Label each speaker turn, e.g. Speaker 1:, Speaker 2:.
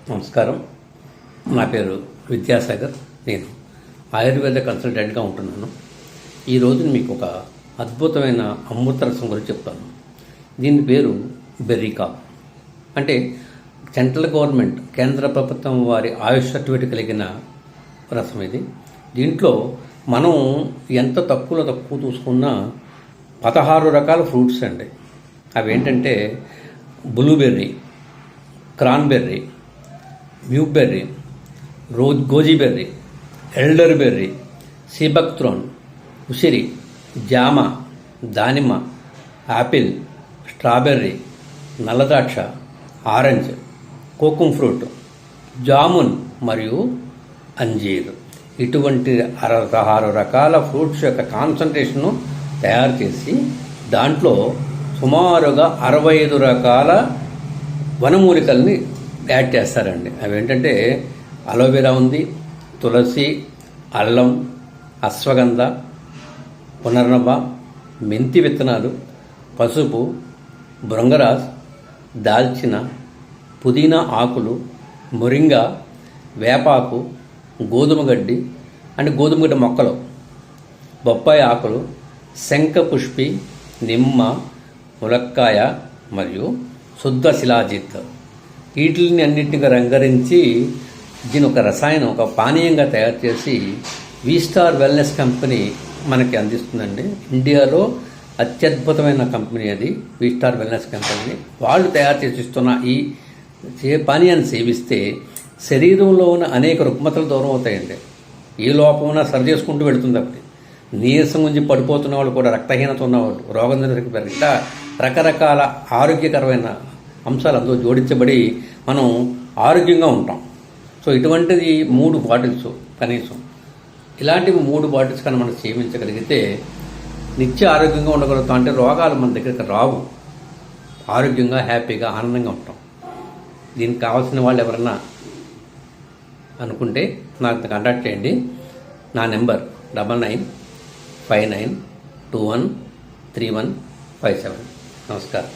Speaker 1: నమస్కారం. నా పేరు విద్యాసాగర్. నేను ఆయుర్వేద కన్సల్టెంట్గా ఉంటున్నాను. ఈరోజు మీకు ఒక అద్భుతమైన అమృత రసం గురించి చెప్తాను. దీని పేరు బెర్రీకా. అంటే సెంట్రల్ గవర్నమెంట్, కేంద్ర ప్రభుత్వం వారి ఆయుష్ సర్టిఫికేట్ కలిగిన రసం ఇది. దీంట్లో మనం ఎంత తక్కువ చూసుకున్నా 16 రకాల ఫ్రూట్స్ అండి. అవేంటంటే blueberry, cranberry, mulberry, goji berry, elderberry, sea buckthorn, ఉసిరి, జామ, దానిమ్మ, యాపిల్, స్ట్రాబెర్రీ, నల్లద్రాక్ష, ఆరెంజ్, కోకుమ్ ఫ్రూట్, జామున్ మరియు అంజీర్. ఇటువంటి 16 రకాల ఫ్రూట్స్ యొక్క కాన్సన్ట్రేషన్ను తయారు చేసి దాంట్లో సుమారుగా 65 రకాల వనమూలికల్ని యాడ్ చేస్తారండి. అవి ఏంటంటే అలోవెరా ఉంది, తులసి, అల్లం, అశ్వగంధ, పునర్నవ, మెంతి విత్తనాలు, పసుపు, భృంగరాజ్, దాల్చిన, పుదీనా ఆకులు, మొరింగా, వేపాకు, గోధుమ గడ్డి మొక్కలు, బొప్పాయి ఆకులు, శంఖపుష్పి, నిమ్మ, ములక్కాయ మరియు శుద్ధ శిలాజిత్. వీటిని అన్నింటినీ రంగరించి దీని ఒక రసాయనం, ఒక పానీయంగా తయారు చేసి వీస్టార్ వెల్నెస్ కంపెనీ మనకి అందిస్తుందండి. ఇండియాలో అత్యద్భుతమైన కంపెనీ అది వీస్టార్ వెల్నెస్ కంపెనీ. వాళ్ళు తయారు చేసి ఇస్తున్న ఈ పానీయాన్ని సేవిస్తే శరీరంలో ఉన్న అనేక రుగ్మతలు దూరం అవుతాయండి. ఏ లోపమైనా సరి చేసుకుంటూ వెళుతుంది. అప్పుడు నీరసం గురించి పడిపోతున్న వాళ్ళు కూడా, రక్తహీనత ఉన్నవాళ్ళు, రోగనిరోధక పెరిగిట రకరకాల ఆరోగ్యకరమైన అంశాలు అందులో జోడించబడి మనం ఆరోగ్యంగా ఉంటాం. సో ఇటువంటిది 3 బాటిల్స్ కనీసం, ఇలాంటివి 3 బాటిల్స్ కన్నా మనం సేవించగలిగితే నిత్య ఆరోగ్యంగా ఉండగలుగుతాం. అంటే రోగాలు మన దగ్గరికి రావు. ఆరోగ్యంగా, హ్యాపీగా, ఆనందంగా ఉంటాం. దీనికి కావాల్సిన వాళ్ళు ఎవరన్నా అనుకుంటే నాకు కాంటాక్ట్ చేయండి. నా నెంబర్ 9959213157. నమస్కారం.